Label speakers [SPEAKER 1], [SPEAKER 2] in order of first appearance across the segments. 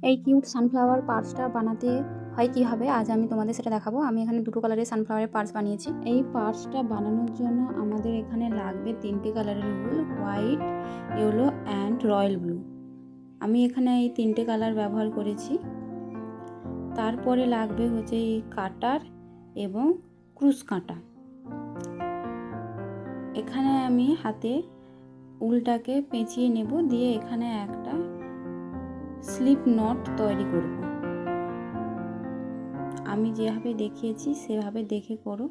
[SPEAKER 1] এই cute sunflower পার্সটা বানাতে হয় কীভাবে আজ আমি তোমাদের সেটা দেখাবো। আমি এখানে দুটো কালারের সানফ্লাওয়ারের পার্স বানিয়েছি। এই পার্সটা বানানোর জন্য আমাদের এখানে লাগবে তিনটে কালারের উল, white, yellow and royal blue. আমি এখানে এই তিনটে কালার ব্যবহার করেছি। তারপরে লাগবে হচ্ছে এই কাটার এবং ক্রুশ কাঁটা। এখানে আমি হাতে উলটাকে পেঁচিয়ে নেব, দিয়ে এখানে একটা স্লিপ নট তৈরি করব। আমি যেভাবে দেখিয়েছি সেভাবে দেখে করো।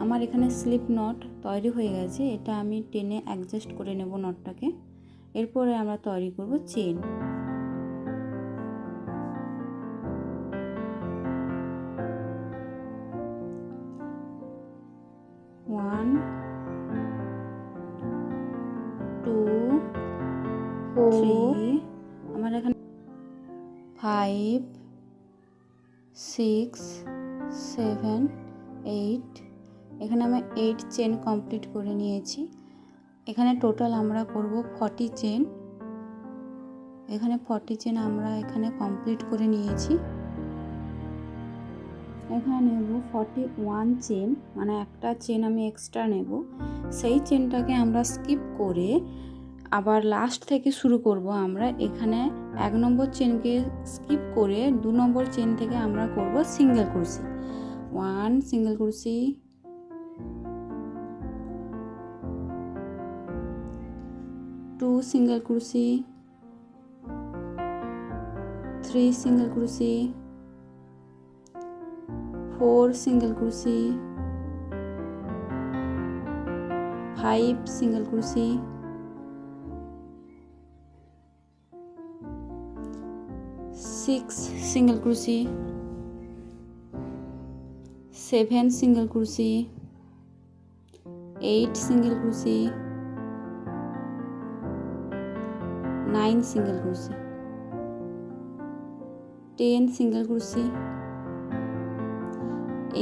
[SPEAKER 1] আমার এখানে স্লিপ নট তৈরি হয়ে গেছে, এটা আমি টেনে অ্যাডজাস্ট করে নেব নটটাকে। এরপরে আমরা তৈরি করব চেন। ওয়ান, টু, থ্রি, আমার এখানে 5, 6, 7, 8, এখানে আমি 8 চেন কমপ্লিট করে নিয়েছি। এখানে টোটাল আমরা করব 40 চেন। এখানে 40 চেন আমরা এখানে কমপ্লিট করে নিয়েছি। এখানে নেব 41 চেন, মানে একটা চেন আমি এক্সট্রা নেব। সেই চেনটাকে আমরা স্কিপ করে আবার লাস্ট থেকে শুরু করব। আমরা এখানে 1 নম্বর চেনকে স্কিপ করে 2 নম্বর চেন থেকে আমরা করব single crochet. 1 single crochet, 2 single crochet, 3 single crochet, 4 single crochet, 5 single crochet, 6 single crochet, 7 single crochet, 8 single crochet, 9 single crochet, 10 single crochet.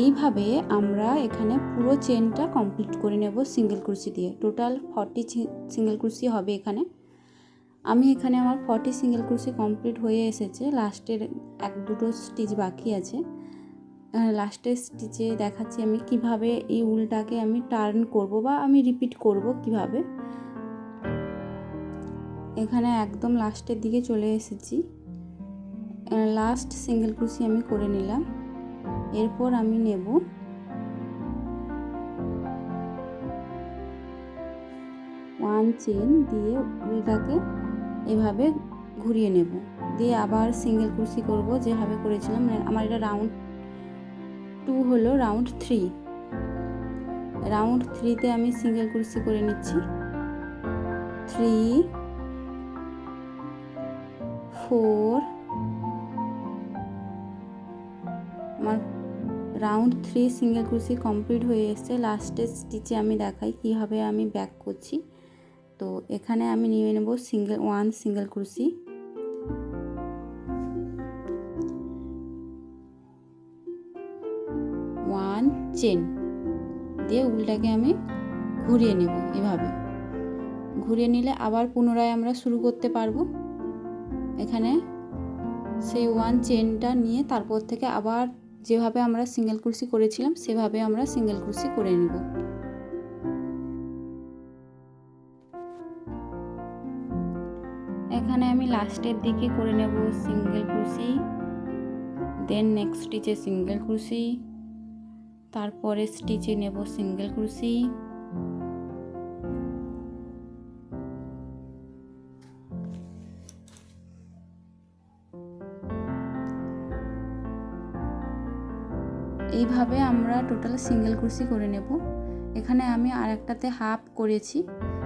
[SPEAKER 1] এইভাবে আমরা এখানে পুরো চেনটা কমপ্লিট করে নেব সিঙ্গেল ক্রোশে দিয়ে। টোটাল 40 সিঙ্গেল ক্রোশে হবে এখানে। আমি এখানে আমার 40 সিঙ্গেল ক্রোশে কমপ্লিট হয়ে এসেছে। লাস্টের 1-2 স্টিচ বাকি আছে। লাস্টের স্টিচে দেখাচ্ছি আমি কিভাবে এই উলটাকে আমি টার্ন করব বা আমি রিপিট করব কিভাবে। এখানে একদম লাস্টের দিকে চলে এসেছি। লাস্ট সিঙ্গেল ক্রোশে আমি করে নিলাম। এরপর আমি নেব 1 চেন দিয়ে উলটাকে এভাবে ঘুরিয়ে নেব, দিয়ে আবার সিঙ্গেল ক্রোশে করব যেভাবে করেছিলাম। আমার এটা রাউন্ড 2 হলো, রাউন্ড 3। রাউন্ড 3তে আমি সিঙ্গেল ক্রোশে করে নিচ্ছি। 3, 4, আমার রাউন্ড 3 সিঙ্গেল ক্রোশে কমপ্লিট হয়ে এসেছে। লাস্টের স্টিচে আমি দেখাই কীভাবে আমি ব্যাক করছি। তো এখানে আমি নিয়ে নেব 1 সিঙ্গেল ক্রোশে, 1 চেন দিয়ে উলটাকে আমি ঘুরিয়ে নেব। এভাবে ঘুরিয়ে নিলে আবার পুনরায় আমরা শুরু করতে পারবো। এখানে সেই 1 চেনটা নিয়ে তারপর থেকে আবার যেভাবে আমরা সিঙ্গেল ক্রোশে করেছিলাম সেভাবে আমরা সিঙ্গেল ক্রোশে করে নেব। এখানে আমি লাস্টের দিকে করে নেব সিঙ্গেল ক্রোশে, দেন নেক্সট স্টিচে সিঙ্গেল ক্রোশে, তারপরে স্টিচে নেব সিঙ্গেল ক্রোশে, এইভাবে আমরা টোটাল সিঙ্গেল ক্রোশে করে নেব। এখানে আমি আরেকটাতে হাফ করেছি।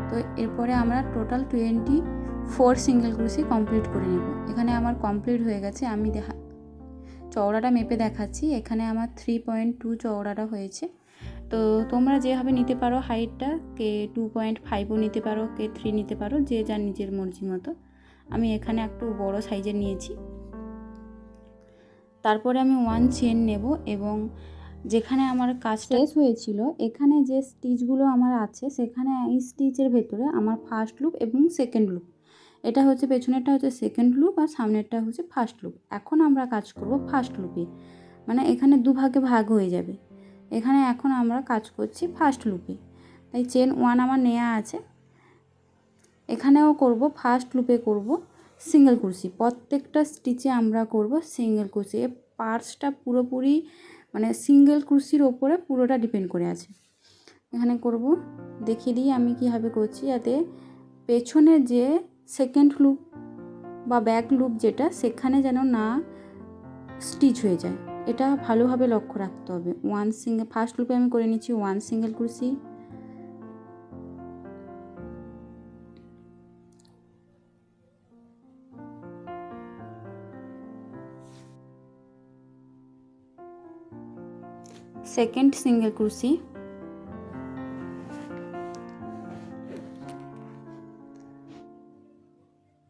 [SPEAKER 1] তো এরপরে আমরা টোটাল 24 সিঙ্গেল ক্রোশে কমপ্লিট করে নেব। এখানে আমার কমপ্লিট হয়ে গেছে। আমি চওড়াটা মেপে দেখাচ্ছি। এখানে আমার 3.2 চওড়াটা হয়েছে। তো তোমরা যেভাবে নিতে পারো হাইটটা, কে 2.5ও নিতে পারো, কে 3 নিতে পারো, যে যার নিজের মর্জি মতো। আমি এখানে একটু বড় সাইজের নিয়েছি। তারপরে আমি 1 চেন নেব এবং যেখানে আমার কাজটা শেষ হয়েছিল এখানে যে স্টিচগুলো আমার আছে সেখানে এই স্টিচের ভেতরে আমার ফার্স্ট লুপ এবং সেকেন্ড লুপ এটা হচ্ছে পেছনেরটা হচ্ছে সেকেন্ড লুপ আর সামনেরটা হচ্ছে ফার্স্ট লুপ। এখন আমরা কাজ করব ফার্স্ট লুপে, মানে এখানে দুভাগে ভাগ হয়ে যাবে। এখানে এখন আমরা কাজ করছি ফার্স্ট লুপে, তাই চেন 1 আমার নেওয়া আছে। এখানেও করব ফার্স্ট লুপে করব সিঙ্গেল ক্রোশি, প্রত্যেকটা স্টিচে আমরা করব সিঙ্গেল ক্রোশি। এই পার্টসটা পুরোপুরি মানে সিঙ্গেল ক্রোশির ওপরে পুরোটা ডিপেন্ড করে আছে। এখানে করব, দেখিয়ে দিই আমি কীভাবে করছি, যাতে পেছনে যে সেকেন্ড লুপ বা ব্যাক লুপ যেটা, সেখানে যেন না স্টিচ হয়ে যায়, এটা ভালোভাবে লক্ষ্য রাখতে হবে। ফার্স্ট লুপে আমি করে নিচ্ছি 1 single crochet, second single crochet,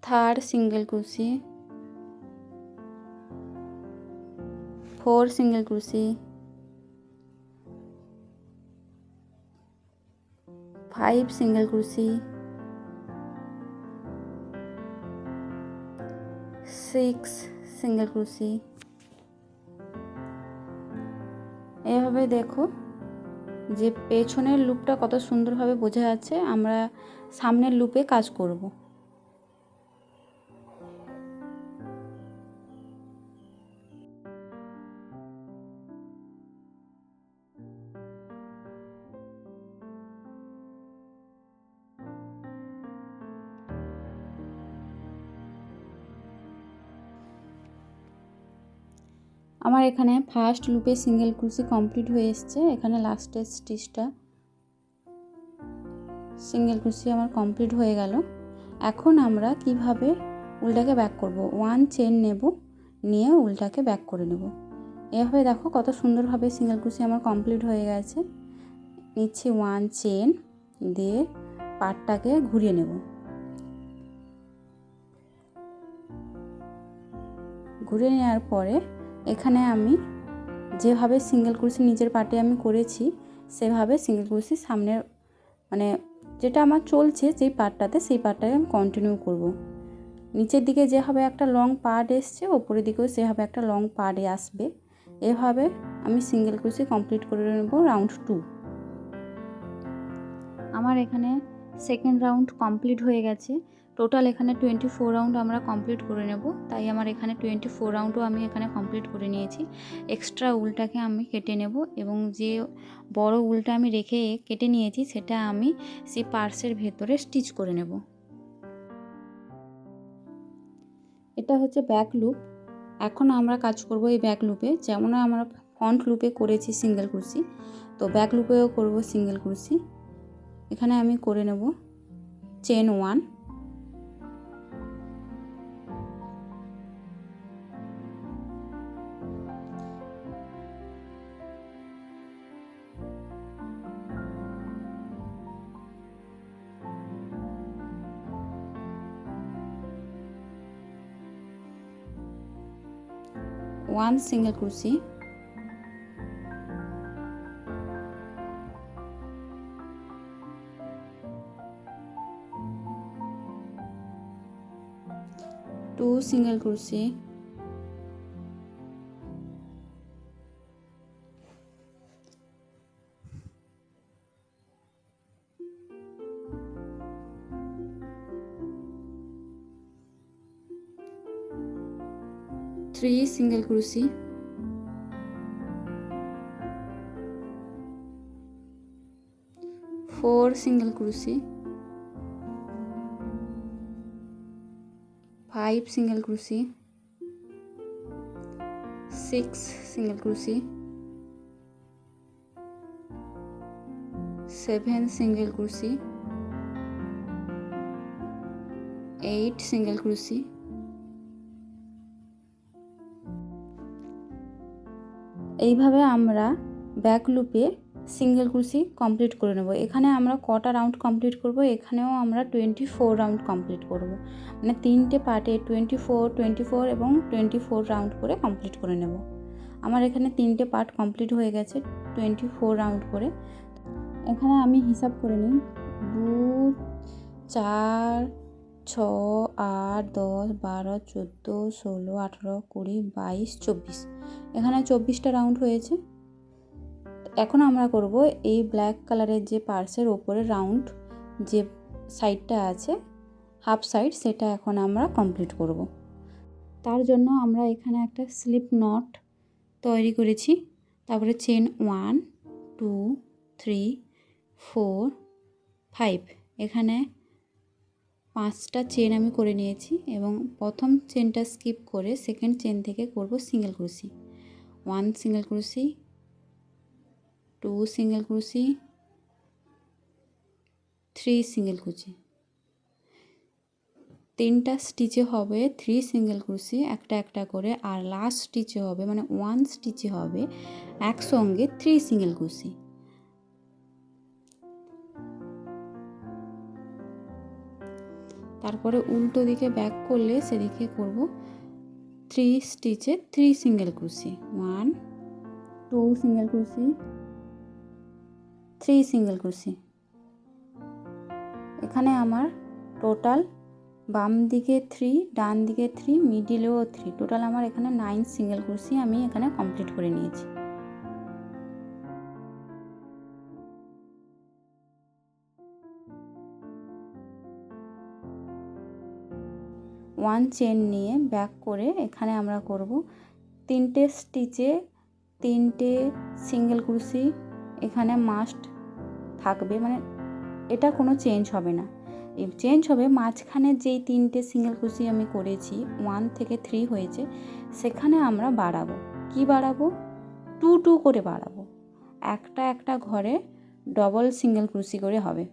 [SPEAKER 1] third single crochet, 4 single crochet, 5 single crochet, 6 single crochet. এভাবে দেখো যে পেছনের লুপটা কত সুন্দরভাবে বোঝা যাচ্ছে, আমরা সামনের লুপে কাজ করব। আমার এখানে ফার্স্ট লুপে সিঙ্গেল ক্রোশি কমপ্লিট হয়ে এসছে। এখানে লাস্টের স্টিচটা সিঙ্গেল ক্রোশি আমার কমপ্লিট হয়ে গেল। এখন আমরা কিভাবে উল্টাকে ব্যাক করব, 1 চেন নেব, নিয়ে উল্টাকে ব্যাক করে নেব। এভাবে দেখো কত সুন্দরভাবে সিঙ্গেল ক্রোশি আমার কমপ্লিট হয়ে গেছে। নিচ্ছি 1 চেন দিয়ে পার্টটাকে ঘুরিয়ে নেব। ঘুরিয়ে নেওয়ার পরে এখানে আমি যেভাবে সিঙ্গেল ক্রোশি নিচের পার্টে আমি করেছি, সেভাবে সিঙ্গেল ক্রোশি সামনের মানে যেটা আমার চলছে যেই পার্টটাতে, সেই পার্টটাকে আমি কন্টিনিউ করব। নিচের দিকে যেভাবে একটা লং পার্ট এসছে, ওপরের দিকেও সেভাবে একটা লং পার্ট আসবে। এভাবে আমি সিঙ্গেল ক্রোশি কমপ্লিট করে নেব রাউন্ড 2। আমার এখানে সেকেন্ড রাউন্ড কমপ্লিট হয়ে গেছে। টোটাল এখানে 24 রাউন্ড আমরা কমপ্লিট করে নেব, তাই আমার এখানে 24 রাউন্ডও আমি এখানে কমপ্লিট করে নিয়েছি। এক্সট্রা উলটাকে আমি কেটে নেব, এবং যে বড় উলটা আমি রেখে কেটে নিয়েছি সেটা আমি সেই পার্সের ভেতরে স্টিচ করে নেব। এটা হচ্ছে ব্যাক লুপ। এখন আমরা কাজ করব এই ব্যাক লুপে, যেমন আমরা ফ্রন্ট লুপে করেছি সিঙ্গেল ক্রোশি, তো ব্যাক লুপেও করব সিঙ্গেল ক্রোশি। এখানে আমি করে নেব chain 1, one single crochet, two single crochet, three single crochet, four single crochet, 5 single crochet, 6 single crochet, 7 single crochet, 8 single crochet, এইভাবে আমরা ব্যাক লুপে সিঙ্গেল ক্রোশি কমপ্লিট করে নেব। এখানে আমরা কটা রাউন্ড কমপ্লিট করব, এখানেও আমরা 24 রাউন্ড কমপ্লিট করব, মানে তিনটে পার্টে 24 এবং 24 রাউন্ড করে কমপ্লিট করে নেব। আমার এখানে তিনটে পার্ট কমপ্লিট হয়ে গেছে 24 রাউন্ড করে। এখানে আমি হিসাব করে নিই, 2 4 6, 8, 10, 12, 14, 16, 18, 20, 22, 24। এখানে 24টা রাউন্ড হয়েছে। এখন আমরা করব এই ব্ল্যাক কালারের যে পার্সের ওপরে রাউন্ড যে সাইডটা আছে, হাফ সাইড, সেটা এখন আমরা কমপ্লিট করব। তার জন্য আমরা এখানে একটা স্লিপ নট তৈরি করেছি। তারপরে চেন 1, 2, 3, 4, 5, এখানে 5টা চেন আমি করে নিয়েছি এবং প্রথম চেনটা স্কিপ করে সেকেন্ড চেন থেকে করব single crochet. 1 single crochet, 2 single crochet, 3 single crochet. 3টা স্টিচে হবে 3 সিঙ্গেল ক্রোশি একটা একটা করে, আর লাস্ট স্টিচে হবে মানে 1 স্টিচে হবে একসঙ্গে 3 সিঙ্গেল ক্রোশি। তারপরে উল্টো দিকে ব্যাক করলে সেদিকে করব 3 স্টিচে 3 single crochet, 1, 2 single crochet, 3 single crochet. এখানে আমার টোটাল বাম দিকে 3, ডান দিকে 3, মিডিলেও 3, টোটাল আমার এখানে 9 সিঙ্গেল ক্রোশি আমি এখানে কমপ্লিট করে নিয়েছি। ওয়ান চেন নিয়ে ব্যাক করে এখানে আমরা করব 3টে স্টিচে 3টে সিঙ্গেল ক্রোশি এখানে মাস্ট থাকবে, মানে এটা কোনো চেঞ্জ হবে না। চেঞ্জ হবে মাঝখানে যেই 3টে সিঙ্গেল ক্রোশি আমি করেছি 1 থেকে 3 হয়েছে, সেখানে আমরা বাড়াবো। কি বাড়াবো? 2 2 করে বাড়াবো। একটা একটা ঘরে ডবল সিঙ্গেল ক্রোশি করে হবে।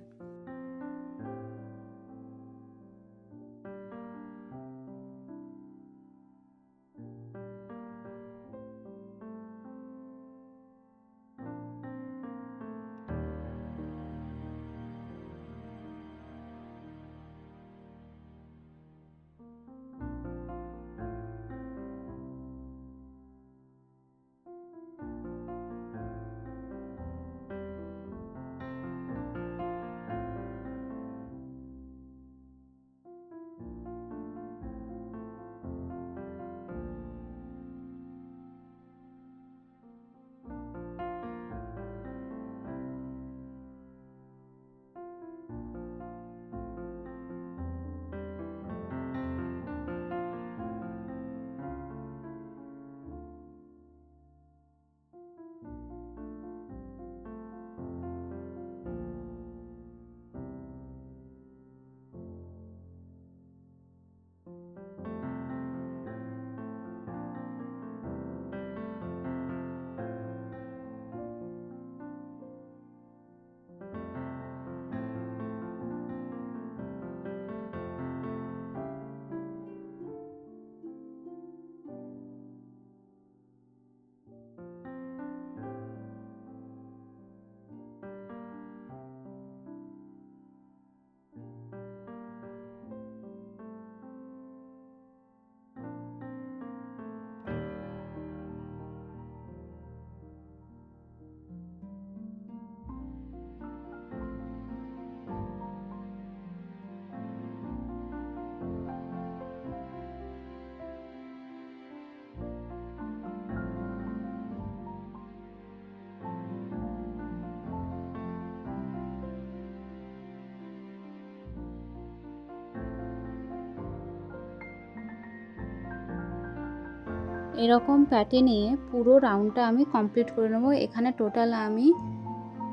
[SPEAKER 1] এরকম প্যাটার্নে পুরো রাউন্ডটা আমি কমপ্লিট করে নেব। এখানে টোটাল আমি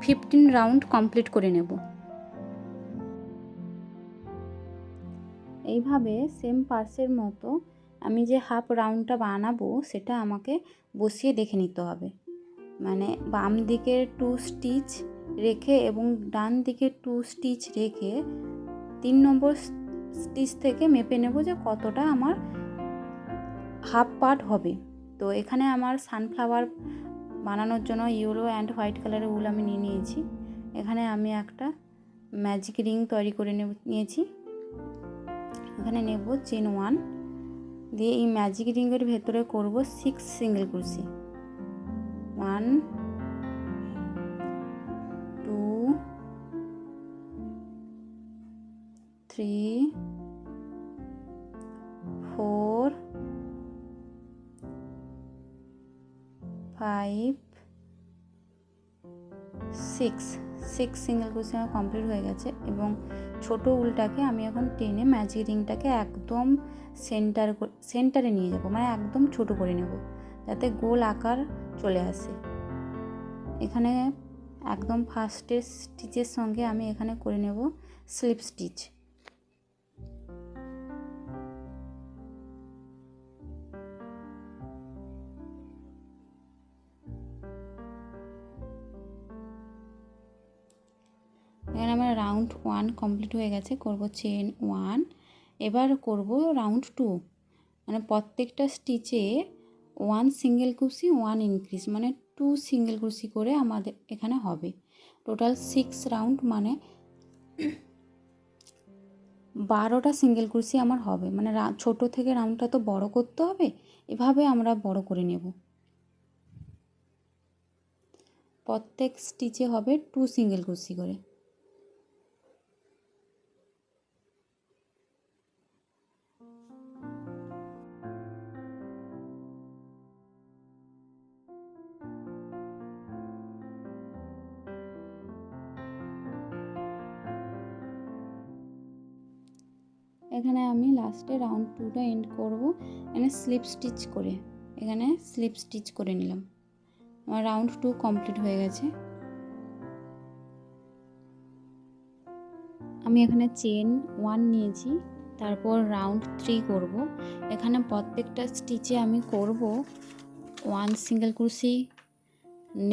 [SPEAKER 1] 15 রাউন্ড কমপ্লিট করে নেব। এইভাবে সেম পার্সের মতো আমি যে হাফ রাউন্ডটা বানাবো সেটা আমাকে বসিয়ে দেখে নিতে হবে। মানে বাম দিকে 2 স্টিচ রেখে এবং ডান দিকে 2 স্টিচ রেখে 3 নম্বর স্টিচ থেকে মেপে নেব যে কতটা আমার হাফ পার্ট হবে। তো এখানে আমার সানফ্লাওয়ার বানানোর জন্য ইয়েলো অ্যান্ড হোয়াইট কালারের উল আমি নিয়ে নিয়েছি। এখানে আমি একটা ম্যাজিক রিং তৈরি করে নিয়েছি। এখানে নেব চেন 1 দিয়ে এই ম্যাজিক রিংয়ের ভেতরে করব 6 সিঙ্গেল ক্রোশি। 1, 2, 3, 5 6 সিঙ্গেল ক্রোশে আমার কমপ্লিট হয়ে গেছে। এবং ছোট উলটাকে আমি এখন টেনে ম্যাজিক রিংটাকে একদম সেন্টারে নিয়ে যাব, মানে একদম ছোট করে নেব যাতে গোল আকার চলে আসে। এখানে একদম ফার্স্টের স্টিচের সঙ্গে আমি এখানে করে নেব স্লিপ স্টিচ। এখানে আমার রাউন্ড 1 কমপ্লিট হয়ে গেছে, করব চেন 1। এবার করব রাউন্ড 2, মানে প্রত্যেকটা স্টিচে 1 সিঙ্গেল ক্রোশি 1 ইনক্রিজ, মানে 2 সিঙ্গেল ক্রোশি করে আমাদের এখানে হবে। টোটাল 6 রাউন্ড, মানে 12টা সিঙ্গেল ক্রোশি আমার হবে। মানে ছোট থেকে রাউন্ডটা তো বড় করতে হবে, এভাবে আমরা বড় করে নেব। প্রত্যেক স্টিচে হবে 2 সিঙ্গেল ক্রোশি করে। এখানে আমি লাস্টে রাউন্ড 2টা এন্ড করব এখানে স্লিপ স্টিচ করে, এখানে স্লিপ স্টিচ করে নিলাম। আমার রাউন্ড 2 কমপ্লিট হয়ে গেছে। আমি এখানে চেন 1 নিয়েছি, তারপর রাউন্ড 3 করব। এখানে প্রত্যেকটা স্টিচে আমি করব 1 সিঙ্গেল ক্রোশি,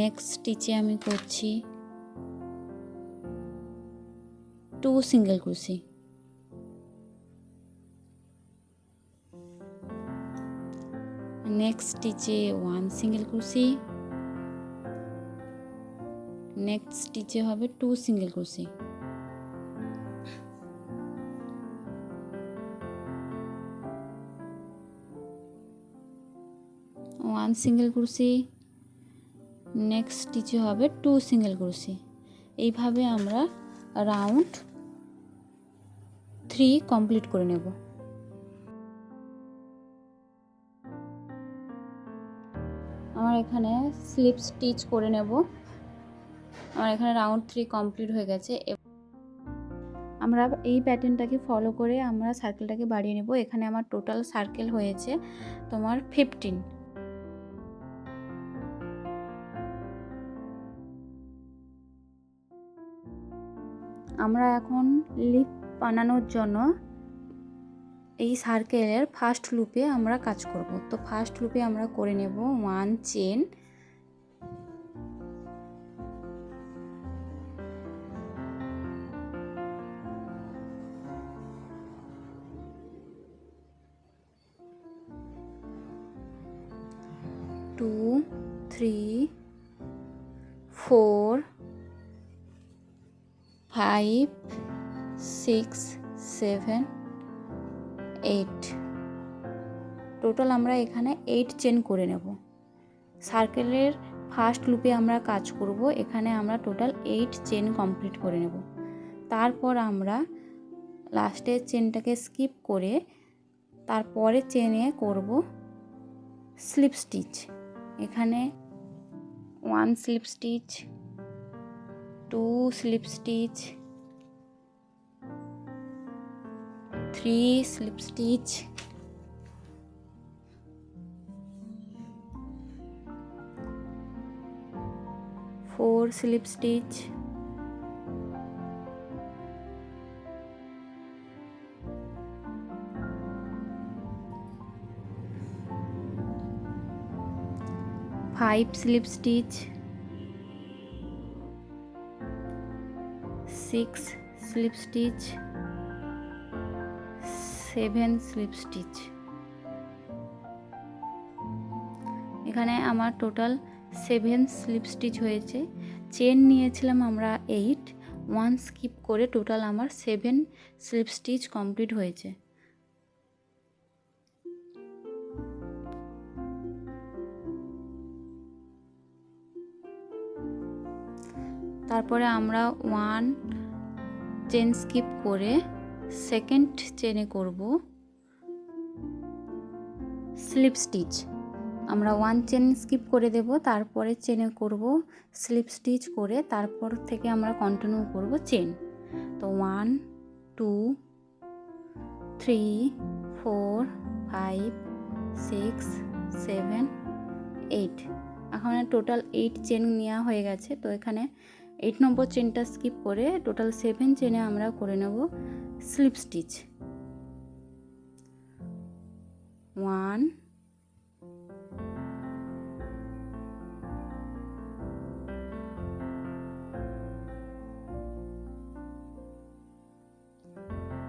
[SPEAKER 1] নেক্সট স্টিচে আমি করছি 2 সিঙ্গেল ক্রোশি, নেক্সট স্টিচে 1 সিঙ্গেল ক্রোশি, নেক্সট স্টিচে হবে 2 single crochet, 1 single crochet, next স্টিচে হবে 2 সিঙ্গেল ক্রোশি। এইভাবে আমরা রাউন্ড 3 কমপ্লিট করে নেব। আমার এখানে স্লিপ স্টিচ করে নেব। আমার এখানে রাউন্ড 3 কমপ্লিট হয়ে গেছে। আমরা এই প্যাটার্নটাকে ফলো করে আমরা সার্কেলটাকে বাড়িয়ে নেব। এখানে আমার টোটাল সার্কেল হয়েছে তোমার 15। আমরা এখন লিপ বানানোর জন্য এই সার্কেলের ফার্স্ট লুপে আমরা কাজ করব। তো ফার্স্ট লুপে আমরা করে নেব 1 চেন, টু 3 4 5 6 7 8, টোটাল আমরা এখানে 8 চেন করে নেব। সার্কেলের ফার্স্ট লুপে আমরা কাজ করব, এখানে আমরা টোটাল 8 চেন কমপ্লিট করে নেব। তারপর আমরা লাস্টের চেনটাকে স্কিপ করে তারপরে চেনে করব স্লিপ স্টিচ। এখানে 1 slip stitch, 2 slip stitch, 3 slip stitch, 4 slip stitch, 5 slip stitch, 6 slip stitch, 7 slip stitch। এখানে আমার টোটাল 7 স্লিপ স্টিচ হয়েছে। চেন নিয়েছিলাম আমরা 8, 1 স্কিপ করে টোটাল আমার 7 স্লিপ স্টিচ কমপ্লিট হয়েছে। তারপরে আমরা 1 চেন স্কিপ করে সেকেন্ড চেনে করব স্লিপ স্টিচ। আমরা 1 চেন স্কিপ করে দেব, তারপরে চেনে করব স্লিপ স্টিচ করে, তারপর থেকে আমরা কন্টিনিউ করব চেন। তো 1 2 3 4 5 6 7 8। এখন টোটাল 8 চেন নেওয়া হয়ে গেছে। তো এখানে 8 নম্বর চেনটা স্কিপ করে টোটাল 7 চেনে আমরা করে নেব স্লিপ স্টিচ। 1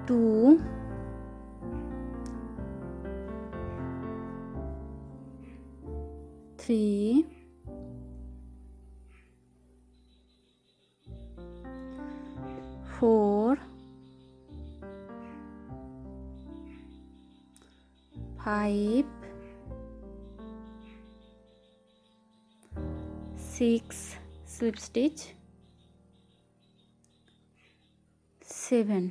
[SPEAKER 1] 2 3 4 5 6 slip stitch 7।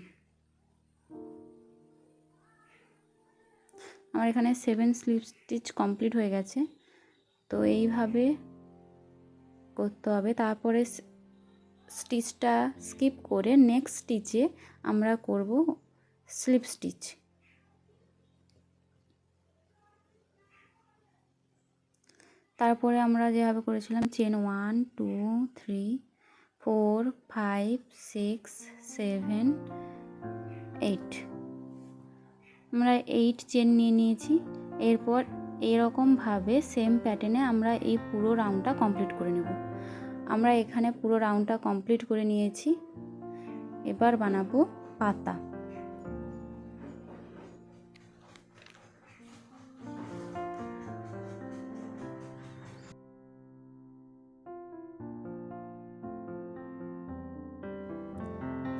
[SPEAKER 1] আমার এখানে 7 স্লিপ স্টিচ কমপ্লিট হয়ে গেছে। তো এইভাবে করতে হবে। তারপরে স্টিচটা স্কিপ করে নেক্সট স্টিচে আমরা করব স্লিপ স্টিচ। তারপরে আমরা যেভাবে করেছিলাম চেন 1 2 3 4 5 6 7 8, আমরা 8 চেন নিয়ে নিয়েছি। এরপর এরকমভাবে সেম প্যাটার্নে আমরা এই পুরো রাউন্ডটা কমপ্লিট করে নেব। আমরা এখানে পুরো রাউন্ডটা কমপ্লিট করে নিয়েছি। এবার বানাবো পাতা।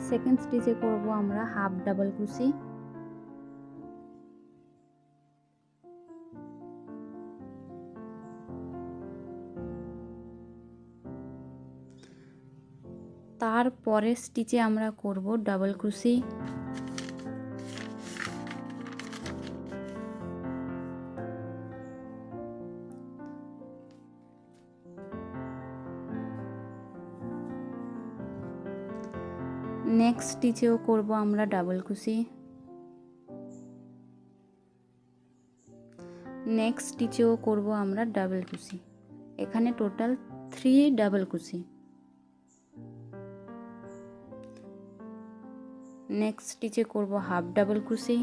[SPEAKER 1] সেকেন্ড স্টিচে করব আমরা হাফ ডাবল ক্রোশি। তারপরের স্টিচে আমরা করব ডাবল ক্রোশি। নেক্সট স্টিচেও করব আমরা ডাবল ক্রোশি। নেক্সট স্টিচেও করব আমরা ডাবল ক্রোশি। এখানে টোটাল 3 ডাবল ক্রোশি। নেক্সট স্টিচে করব হাফ ডাবল ক্রোশি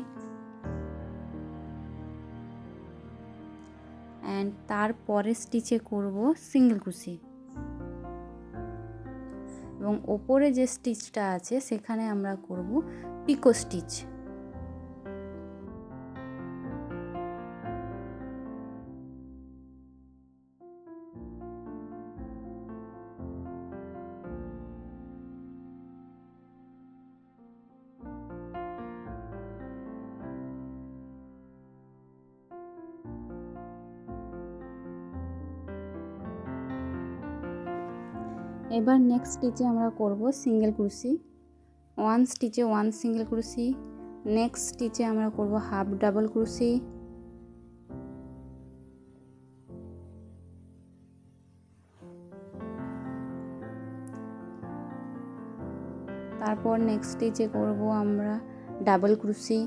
[SPEAKER 1] অ্যান্ড তারপরের স্টিচে করব সিঙ্গেল ক্রোশি এবং ওপরে যে স্টিচটা আছে সেখানে আমরা করব পিকো স্টিচ। এবার নেক্সট স্টিচে আমরা করব সিঙ্গেল ক্রোশি। 1 স্টিচে 1 সিঙ্গেল ক্রোশি। নেক্সট স্টিচে আমরা করব হাফ ডাবল ক্রোশি। তারপর নেক্সট স্টিচে করব আমরা ডাবল ক্রোশি।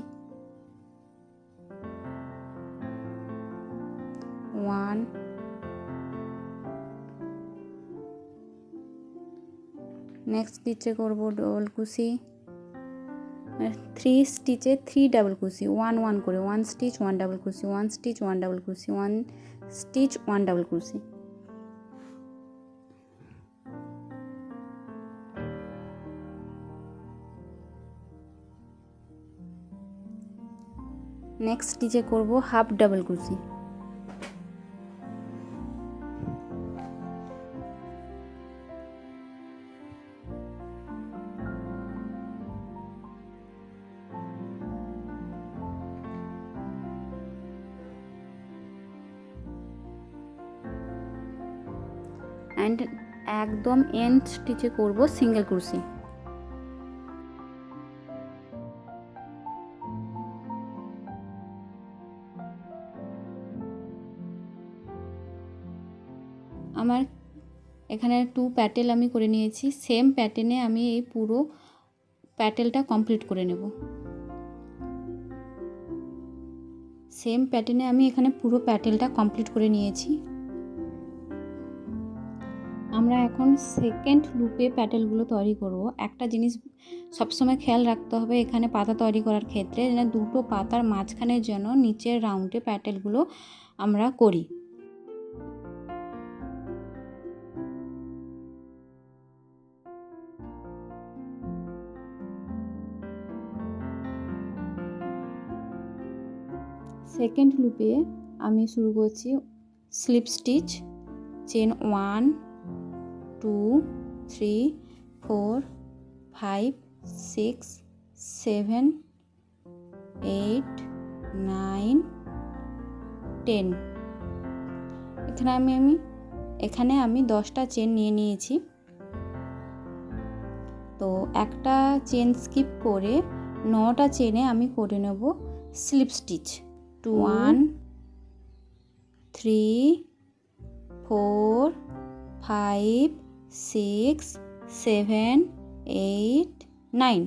[SPEAKER 1] 1 নেক্সট স্টিচে করব ডাবল ক্রোশি। 3 স্টিচে 3 ডাবল ক্রোশি 1 1 করে 1 stitch 1 double crochet 1 stitch 1 double crochet 1 stitch 1 double crochet. Next স্টিচে করব হাফ ডাবল ক্রোশি। অ্যান্ড একদম এন্ড স্টিচে করব সিঙ্গেল ক্রোশি। আমার এখানে 2 প্যাটেল আমি করে নিয়েছি। সেম প্যাটার্নে আমি এই পুরো প্যাটেলটা কমপ্লিট করে নেব। সেম প্যাটার্নে আমি এখানে পুরো প্যাটেলটা কমপ্লিট করে নিয়েছি। আমরা এখন সেকেন্ড লুপে প্যাটেলগুলো তৈরি করব। একটা জিনিস সবসময় খেয়াল রাখতে হবে এখানে পাতা তৈরি করার ক্ষেত্রে, যেন দুটো পাতার মাঝখানে যেন নিচের রাউন্ডে প্যাটেলগুলো আমরা করি। সেকেন্ড লুপে আমি শুরু করছি স্লিপ স্টিচ, চেন 1 2 3 4 5 6 7 8 9 10। এখানে আমি 10টা চেন নিয়ে নিয়েছি। তো একটা চেন স্কিপ করে 9টা চেনে আমি করে নেব স্লিপ স্টিচ। 1 3 4 5 6 7 8 9।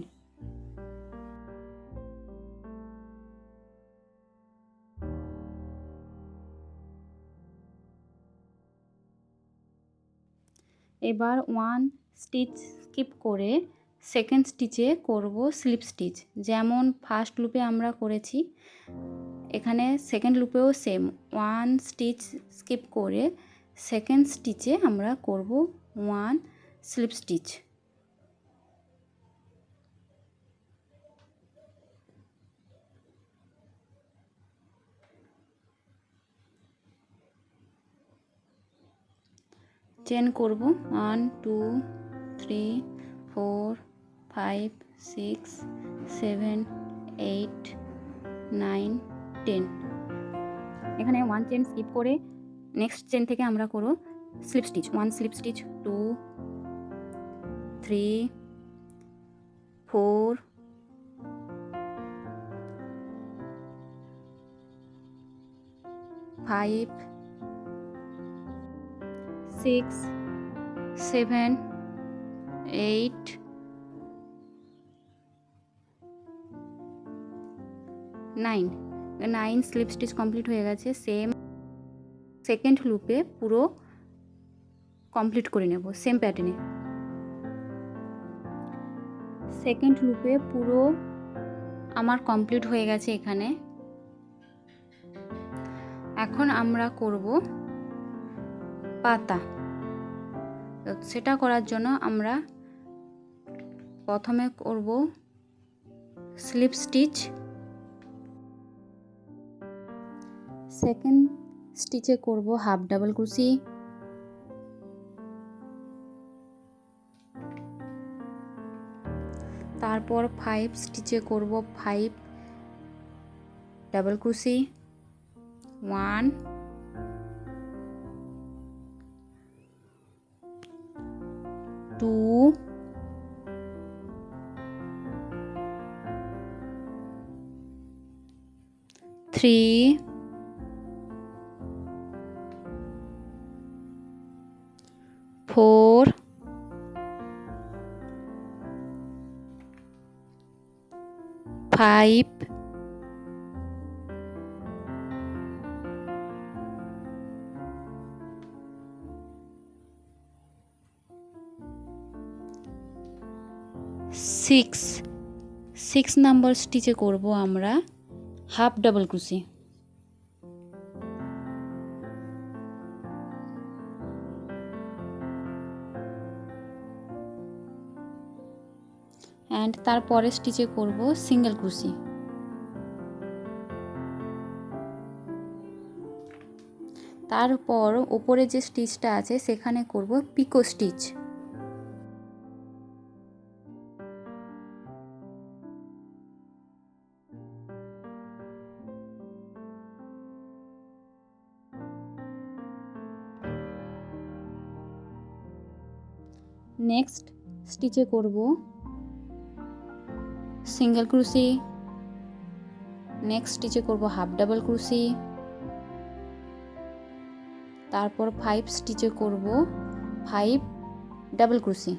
[SPEAKER 1] এবার 1 স্টিচ স্কিপ করে সেকেন্ড স্টিচে করব স্লিপ স্টিচ, যেমন ফার্স্ট লুপে আমরা করেছি। এখানে সেকেন্ড লুপেও সেম 1 স্টিচ স্কিপ করে সেকেন্ড স্টিচে আমরা করব 1 স্লিপ স্টিচ। চেন করব 1 2 3 4 5 6 7 8 9 10। এখানে 1 চেন স্কিপ করে নেক্সট চেন থেকে আমরা করব slip stitch. 1 slip stitch 2 3 4 5 6 7 8 9 slip stitch complete হয়ে গেছে। সেম সেকেন্ড লুপে পুরো কমপ্লিট করে নেব সেম প্যাটার্নে। সেকেন্ড লুপে পুরো আমার কমপ্লিট হয়ে গেছে এখানে। এখন আমরা করব পাতা। সেটা করার জন্য আমরা প্রথমে করব স্লিপ স্টিচ, সেকেন্ড স্টিচে করব হাফ ডাবল ক্রোশি, তারপর 5 স্টিচে করব 5 ডাবল ক্রোশি, 1 2 3 4 5 6 নাম্বার স্টিচে করব আমরা হাফ ডাবল ক্রোশি। অ্যান্ড তারপরে স্টিচে করব সিঙ্গেল ক্রোশি। তারপর উপরে যে স্টিচটা আছে সেখানে করব পিকো স্টিচ। নেক্সট স্টিচে করব সিঙ্গেল ক্রোশি, নেক্সট স্টিচে করব হাফ ডাবল ক্রোশি, তারপর 5 স্টিচে করব 5 ডাবল ক্রোশি,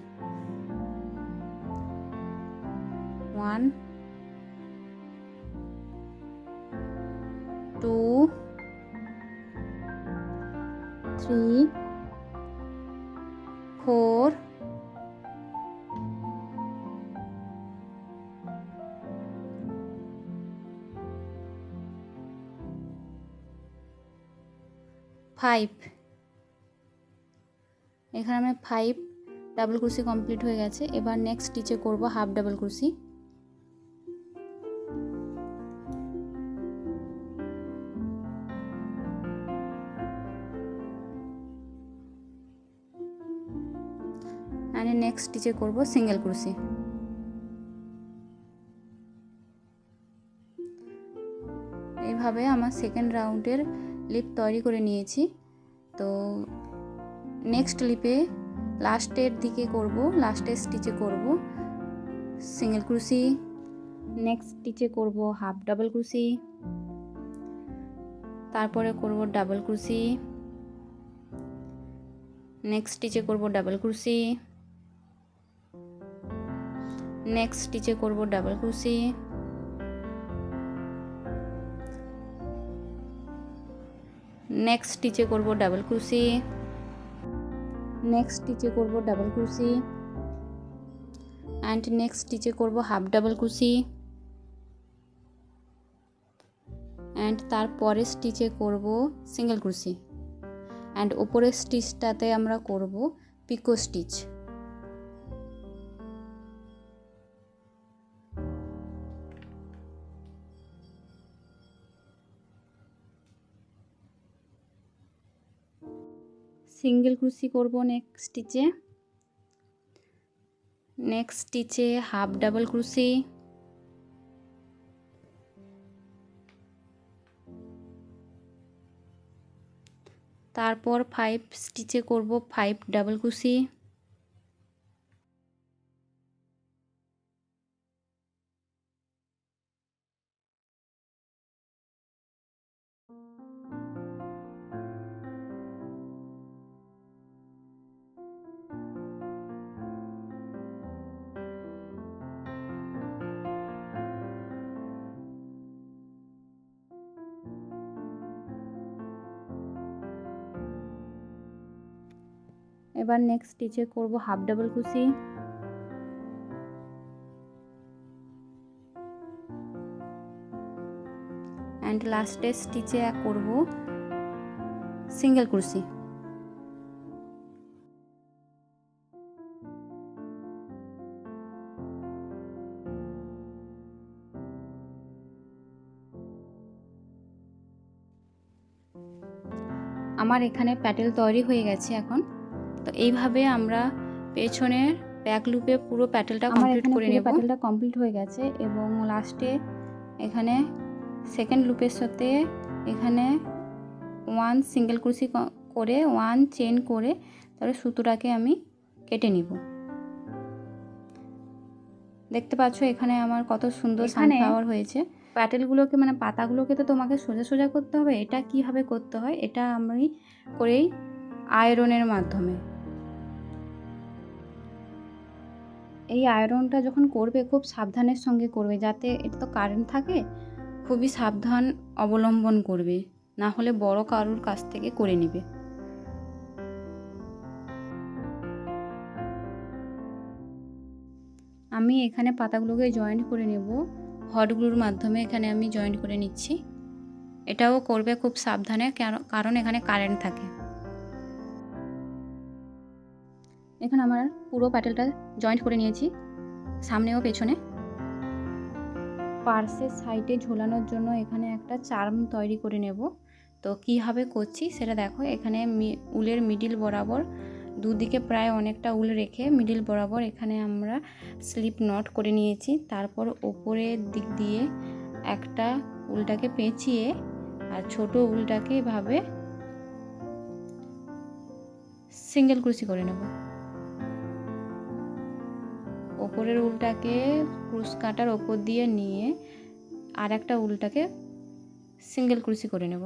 [SPEAKER 1] 1 2 3 4 5। এখানে আমার 5 ডাবল ক্রোশি কমপ্লিট হয়ে গেছে। এবার নেক্সট স্টিচে করব হাফ ডাবল ক্রোশি, আর নেক্সট স্টিচে করব সিঙ্গেল ক্রোশি। এইভাবে আমার সেকেন্ড রাউন্ডের লিপ তৈরি করে নিয়েছি। তো নেক্সট লিপে লাস্টের দিকে করব, লাস্টের স্টিচে করব সিঙ্গেল ক্রোশি, নেক্সট স্টিচে করব হাফ ডাবল ক্রোশি, তারপরে করব ডাবল ক্রোশি, নেক্সট স্টিচে করব ডাবল ক্রোশি, নেক্সট স্টিচে করব ডাবল ক্রোশি, নেক্সট স্টিচে করব ডাবল ক্রোশি, নেক্সট স্টিচে করব ডাবল ক্রোশি, অ্যান্ড নেক্সট স্টিচে করব হাফ ডাবল ক্রোশি, অ্যান্ড তারপরে স্টিচে করব সিঙ্গেল ক্রোশি, অ্যান্ড উপরের স্টিচটাতে আমরা করব পিকো স্টিচ। সিঙ্গেল ক্রোশি করব নেক্সট স্টিচে, নেক্সট স্টিচে হাফ ডাবল ক্রোশি, তারপর 5 স্টিচে করব 5 ডাবল ক্রোশি, এবার নেক্সট স্টিচে করব হাফ ডাবল ক্রোশি, অ্যান্ড লাস্টের স্টিচে করব সিঙ্গেল ক্রোশি। আমার এখানে প্যাটেল তৈরি হয়ে গেছে এখন। তো এইভাবে আমরা পেছনের ব্যাক লুপে পুরো প্যাটেলটা কমপ্লিট করে নেব। প্যাটেলটা কমপ্লিট হয়ে গেছে এবং লাস্টে এখানে সেকেন্ড লুপের সাথে এখানে 1 সিঙ্গেল ক্রোশি করে 1 চেন করে তারপরে সুতোটাকে আমি কেটে নিব। দেখতে পাচ্ছ এখানে আমার কত সুন্দর সানফ্লাওয়ার হয়েছে। প্যাটেলগুলোকে মানে পাতাগুলোকে তো তোমাকে সোজা সোজা করতে হবে, এটা কিভাবে করতে হয় এটা আমি করেই আয়রনের মাধ্যমে। এই আয়রনটা যখন করবে খুব সাবধানের সঙ্গে করবে, যাতে এটা তো কারেন্ট থাকে, খুবই সাবধান অবলম্বন করবে, না হলে বড় কারুর কাছ থেকে করে নেবে। আমি এখানে পাতাগুলোকে জয়েন্ট করে নেব হটগুলোর মাধ্যমে। এখানে আমি জয়েন্ট করে নিচ্ছি। এটাও করবে খুব সাবধানে, কারণ এখানে কারেন্ট থাকে। এখানে আমার পুরো প্যাটেলটা জয়েন্ট করে নিয়েছি, সামনে ও পেছনে। পার্সের সাইডে ঝোলানোর জন্য এখানে একটা চার্ম তৈরি করে নেব। তো কীভাবে করছি সেটা দেখো। এখানে উলের মিডিল বরাবর দুদিকে প্রায় অনেকটা উল রেখে মিডিল বরাবর এখানে আমরা স্লিপ নট করে নিয়েছি। তারপর ওপরের দিক দিয়ে একটা উলটাকে পেঁচিয়ে আর ছোট উলটাকে এভাবে সিঙ্গেল ক্রোশি করে নেব। ওপরের উলটাকে ক্রুশ কাটার ওপর দিয়ে নিয়ে আর একটা উলটাকে সিঙ্গেল ক্রোশি করে নেব।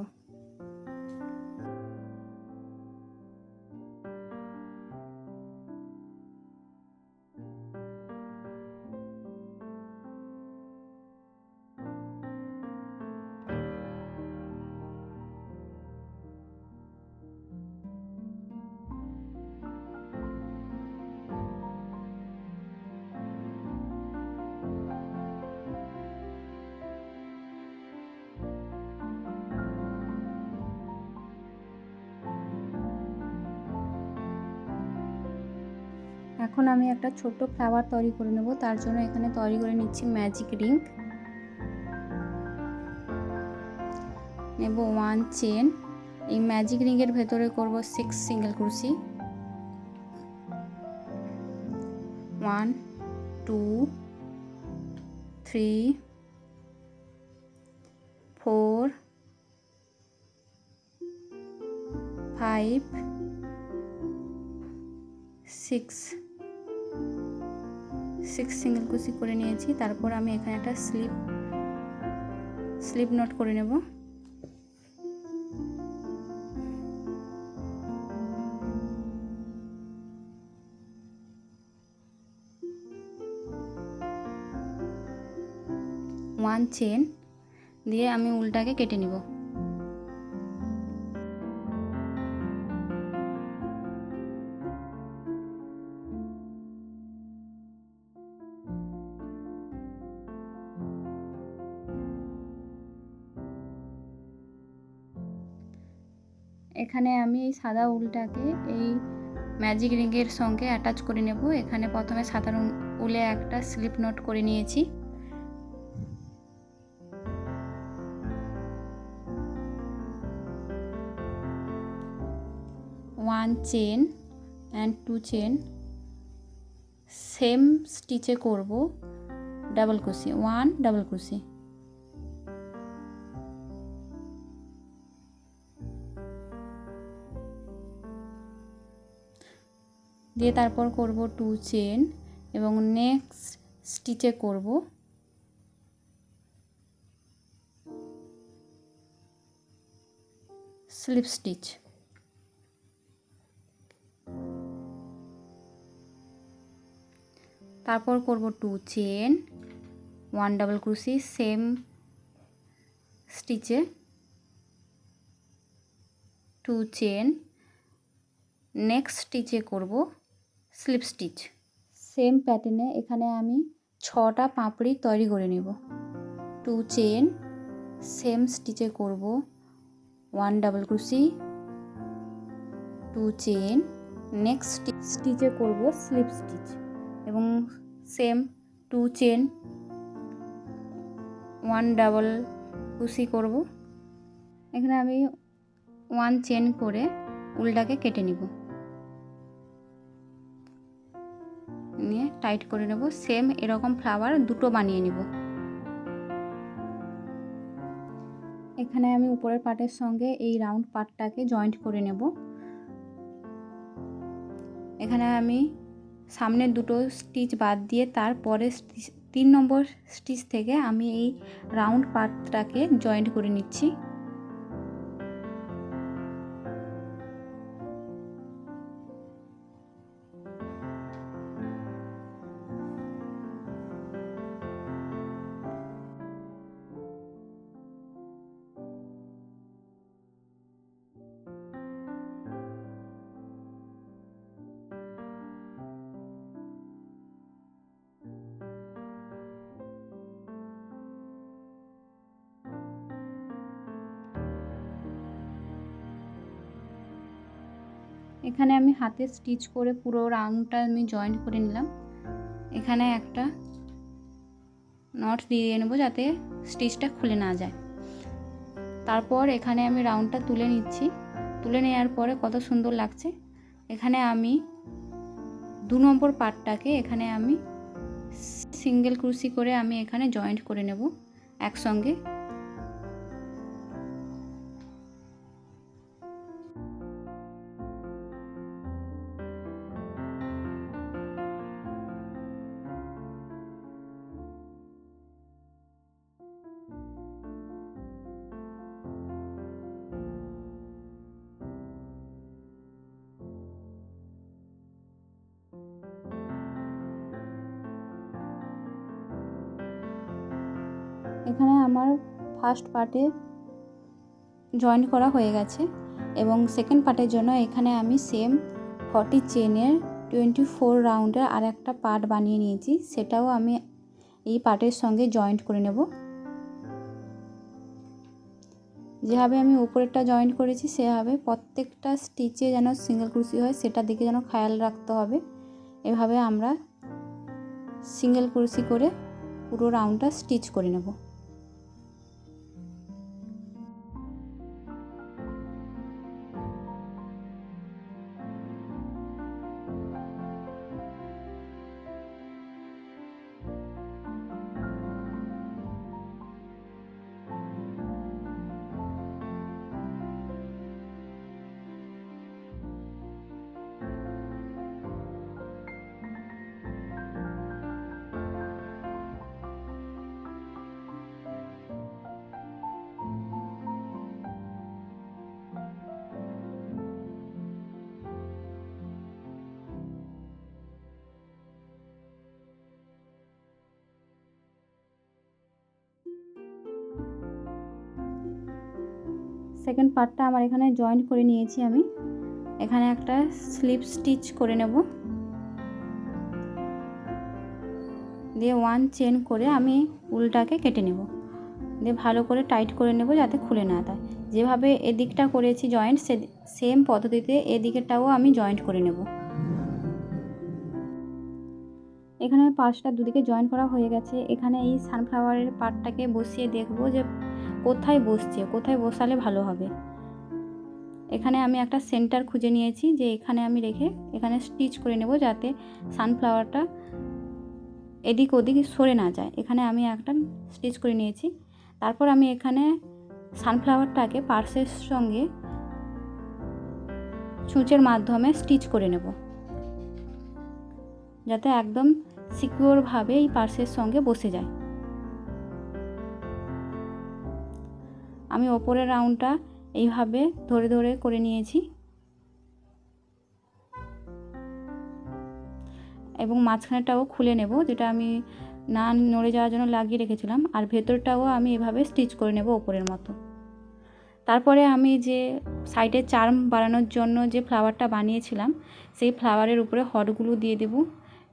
[SPEAKER 1] এখন আমি একটা ছোট্ট ফ্লাওয়ার তৈরি করে নেব। তার জন্য এখানে তৈরি করে নিচ্ছি ম্যাজিক রিং। নেব 1 চেন। এই ম্যাজিক রিংয়ের ভেতরে করব 6 সিঙ্গেল ক্রোশি। 1 2 3 4 5 6 সিঙ্গেল ক্রোশি করে নিয়েছি। তারপর আমি এখানে একটা স্লিপ নট করে নেব। ওয়ান চেন দিয়ে আমি উল্টাকে কেটে নিব। এখানে আমি এই সাদা উলটাকে এই ম্যাজিক রিংয়ের সঙ্গে অ্যাটাচ করে নেব। এখানে প্রথমে সাদা উলে একটা স্লিপ নট করে নিয়েছি। One chain and 2 chain same স্টিচে করব ডাবল ক্রোশি, 1 ডাবল ক্রোশি। দিয়ে তারপর করব 2 চেন এবং নেক্সট স্টিচে করব স্লিপ স্টিচ। তারপর করব 2 চেন 1 ডাবল ক্রোশি সেম স্টিচে, 2 চেন নেক্সট স্টিচে করব স্লিপ স্টিচ। সেম প্যাটার্নে এখানে আমি 6টা পাপড়ি তৈরি করে নেব। 2 চেন সেম স্টিচে করব 1 ডাবল ক্রোশি, 2 চেন নেক্সট স্টিচে করব স্লিপ স্টিচ এবং সেম 2 চেন 1 ডাবল ক্রোশি করব। এখানে আমি 1 চেন করে উলটাকে কেটে নিব, নিয়ে টাইট করে নেব। সেম এরকম ফ্লাওয়ার দুটো বানিয়ে নিব। এখানে আমি উপরের পার্টের সঙ্গে এই রাউন্ড পার্টটাকে জয়েন্ট করে নেব। এখানে আমি সামনের দুটো স্টিচ বাদ দিয়ে তারপরে 3 নম্বর স্টিচ থেকে আমি এই রাউন্ড পার্টটাকে জয়েন্ট করে নিচ্ছি। এখানে আমি হাতে স্টিচ করে পুরো রাউন্ডটা আমি জয়েন্ট করে নিলাম। এখানে একটা নট দিয়ে নেব যাতে স্টিচটা খুলে না যায়। তারপর এখানে আমি রাউন্ডটা তুলে নিচ্ছি। তুলে নেওয়ার পরে কত সুন্দর লাগছে। এখানে আমি 2 নম্বর পার্টটাকে এখানে আমি সিঙ্গেল ক্রোশি করে আমি এখানে জয়েন্ট করে নেব একসঙ্গে। এখানে আমার ফার্স্ট পার্টে জয়েন্ট করা হয়ে গেছে এবং সেকেন্ড পার্টের জন্য এখানে আমি সেম 40 চেনের 24 রাউন্ডের আর একটা পার্ট বানিয়ে নিয়েছি। সেটাও আমি এই পার্টের সঙ্গে জয়েন্ট করে নেব। যেভাবে আমি উপরেরটা জয়েন্ট করেছি সেভাবে প্রত্যেকটা স্টিচে যেন সিঙ্গেল ক্রোশি হয় সেটার দিকে যেন খেয়াল রাখতে হবে এভাবে আমরা সিঙ্গেল ক্রোশি করে পুরো রাউন্ডটা স্টিচ করে নেব। সেকেন্ড পার্টটা আমার এখানে জয়েন্ট করে নিয়েছি। আমি এখানে একটা স্লিপ স্টিচ করে নেব, দিয়ে 1 চেন করে আমি উলটাকে কেটে নেব, দিয়ে ভালো করে টাইট করে নেব যাতে খুলে না যায়। যেভাবে এদিকটা করেছি জয়েন্ট, সেম পদ্ধতিতে এদিকেরটাও আমি জয়েন্ট করে নেব। এখানে পার্টটা দুদিকে জয়েন করা হয়ে গেছে। এখানে এই সানফ্লাওয়ারের পার্টটাকে বসিয়ে দেখব যে কোথায় বসছে, কোথায় বসালে ভালো হবে। এখানে আমি একটা সেন্টার খুঁজে নিয়েছি, যে এখানে আমি রেখে এখানে স্টিচ করে নেব যাতে সানফ্লাওয়ারটা এদিক ওদিক সরে না যায়। এখানে আমি একটা স্টিচ করে নিয়েছি। তারপর আমি এখানে সানফ্লাওয়ারটাকে পার্সের সঙ্গে ছুঁচের মাধ্যমে স্টিচ করে নেব যাতে একদম সিকিউরভাবে এই পার্সের সঙ্গে বসে যায়। আমি ওপরের রাউন্ডটা এইভাবে ধরে ধরে করে নিয়েছি এবং মাঝখানেরটাও খুলে নেব, যেটা আমি না নড়ে যাওয়ার জন্য লাগিয়ে রেখেছিলাম, আর ভেতরটাও আমি এভাবে স্টিচ করে নেব ওপরের মতো। তারপরে আমি যে সাইডে চার্ম বানানোর জন্য যে ফ্লাওয়ারটা বানিয়েছিলাম, সেই ফ্লাওয়ারের উপরে হট গ্লু দিয়ে দেব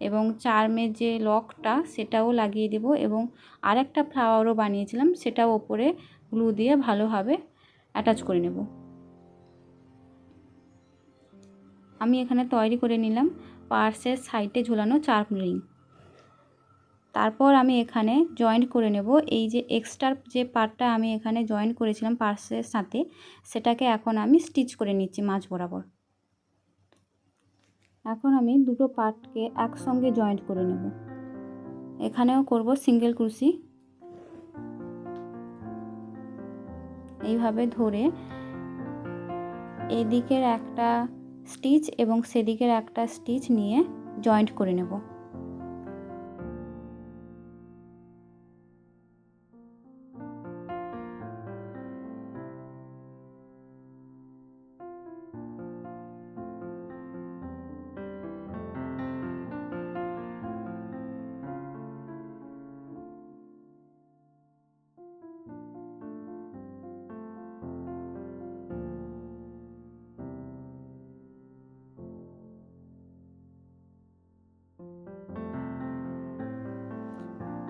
[SPEAKER 1] এবং চার্মের যে লকটা সেটাও লাগিয়ে দেব, এবং আরেকটা ফ্লাওয়ারও বানিয়েছিলাম সেটাও ওপরে গ্লু দিয়ে ভালোভাবে অ্যাটাচ করে নেব। আমি এখানে তৈরি করে নিলাম পার্সের সাইডে ঝোলানো চার্ম রিং। তারপর আমি এখানে জয়েন্ট করে নেব এই যে এক্সট্রা যে পার্টটা আমি এখানে জয়েন্ট করেছিলাম পার্সের সাথে, সেটাকে এখন আমি স্টিচ করে নিচ্ছি মাঝ বরাবর। এখন আমি দুটো পার্টকে একসঙ্গে জয়েন্ট করে নেব। এখানেও করব সিঙ্গেল ক্রোশি। এইভাবে ধরে এদিকের একটা স্টিচ এবং সেদিকের একটা স্টিচ নিয়ে জয়েন্ট করে নেব।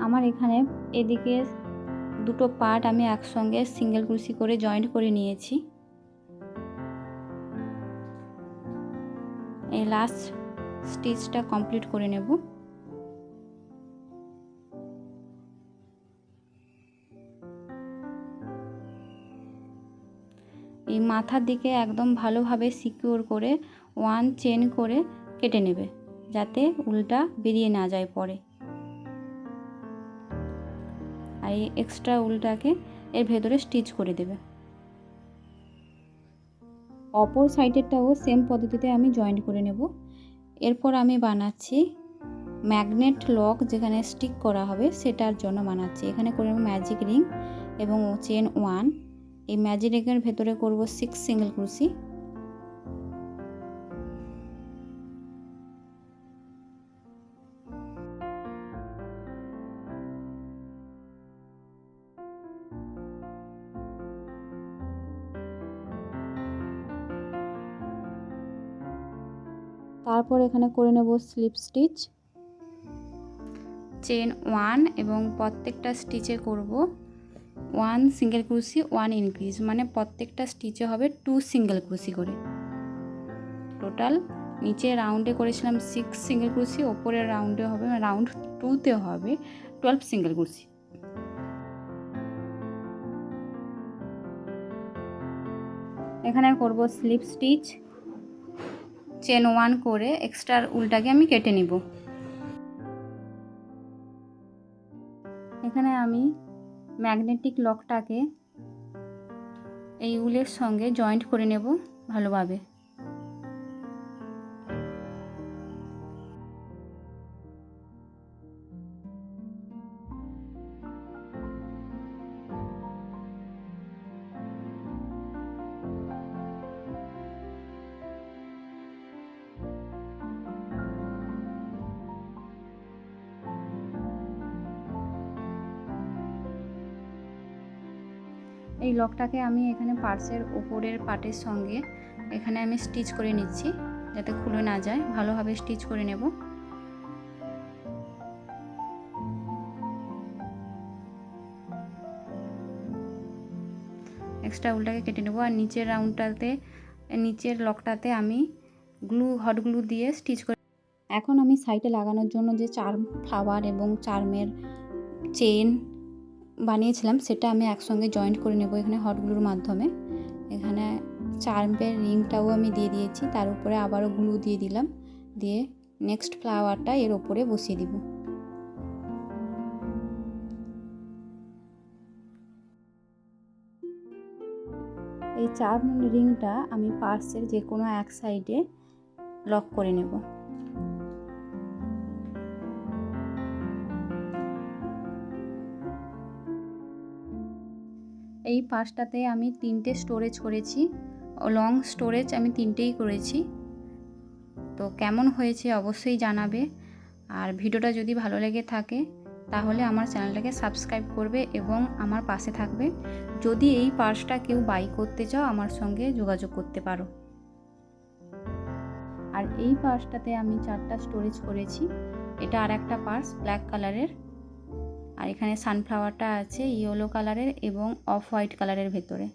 [SPEAKER 1] আমার এখানে এদিকে দুটো পার্ট আমি একসঙ্গে সিঙ্গেল ক্রোশি করে জয়েন্ট করে নিয়েছি। এই লাস্ট স্টিচটা কমপ্লিট করে নেব। এই মাথার দিকে একদম ভালোভাবে সিকিউর করে 1 চেন করে কেটে নেবে যাতে উলটা বেরিয়ে না যায় পরে। আর এই এক্সট্রা উলটাকে এর ভেতরে স্টিচ করে দেবে। অপর সাইডেরটাও সেম পদ্ধতিতে আমি জয়েন্ট করে নেব। এরপর আমি বানাচ্ছি ম্যাগনেট লক, যেখানে স্টিক করা হবে সেটার জন্য বানাচ্ছি। এখানে করে নেব ম্যাজিক রিং এবং চেন 1। এই ম্যাজিক রিংয়ের ভেতরে করব 6 সিঙ্গেল ক্রোশি। তারপর এখানে করে নেব স্লিপ স্টিচ, চেন 1 এবং প্রত্যেকটা স্টিচে করব 1 সিঙ্গেল ক্রোশি 1 ইনক্রিজ, মানে প্রত্যেকটা স্টিচে হবে 2 সিঙ্গেল ক্রোশি করে। টোটাল নিচে রাউন্ডে করেছিলাম 6 সিঙ্গেল ক্রোশি, ওপরের রাউন্ডে হবে রাউন্ড 2তে হবে 12 সিঙ্গেল ক্রোশি। এখানে করব স্লিপ স্টিচ, চেন 1 করে এক্সট্রা উলটাকে আমি কেটে নিব। এখানে আমি ম্যাগনেটিক লকটাকে এই উলের সঙ্গে জয়েন্ট করে নেব ভালোভাবে। এই লকটাকে আমি এখানে পার্সের উপরের পার্টের সঙ্গে এখানে আমি স্টিচ করে নিচ্ছি যাতে খুলে না যায়, ভালোভাবে স্টিচ করে নেব। এক্সট্রা উলটাকে কেটে নেব। আর নিচের রাউন্ডটাতে, নিচের লকটাতে আমি হট গ্লু দিয়ে স্টিচ করে। এখন আমি সাইডে লাগানোর জন্য যে চার্ম ফ্লাওয়ার এবং চার্মের চেন বানিয়েছিলাম সেটা আমি একসঙ্গে জয়েন্ট করে নেব এখানে হট গ্লুর মাধ্যমে। এখানে চার্মের রিংটাও আমি দিয়ে দিয়েছি, তার উপরে আবারও গ্লু দিয়ে দিলাম, দিয়ে নেক্সট ফ্লাওয়ারটা এর ওপরে বসিয়ে দিব। এই চার্ম রিংটা আমি পার্সের যে কোনো এক সাইডে লক করে নেব। এই পার্সটাতে আমি 3টে স্টোরেজ করেছি, লং স্টোরেজ আমি 3টেই করেছি। তো কেমন হয়েছে অবশ্যই জানাবে। আর ভিডিওটা যদি ভালো লেগে থাকে তাহলে আমার চ্যানেলটাকে সাবস্ক্রাইব করবে এবং আমার পাশে থাকবে। যদি এই পার্সটা কেউ বাই করতে চাও আমার সঙ্গে যোগাযোগ করতে পারো। আর এই পার্সটাতে আমি 4টা স্টোরেজ করেছি। এটা আর একটা পার্স ব্ল্যাক কালারের, আর এখানে সানফ্লাওয়ারটা আছে ইয়েলো কালারের এবং অফ হোয়াইট কালারের ভেতরে।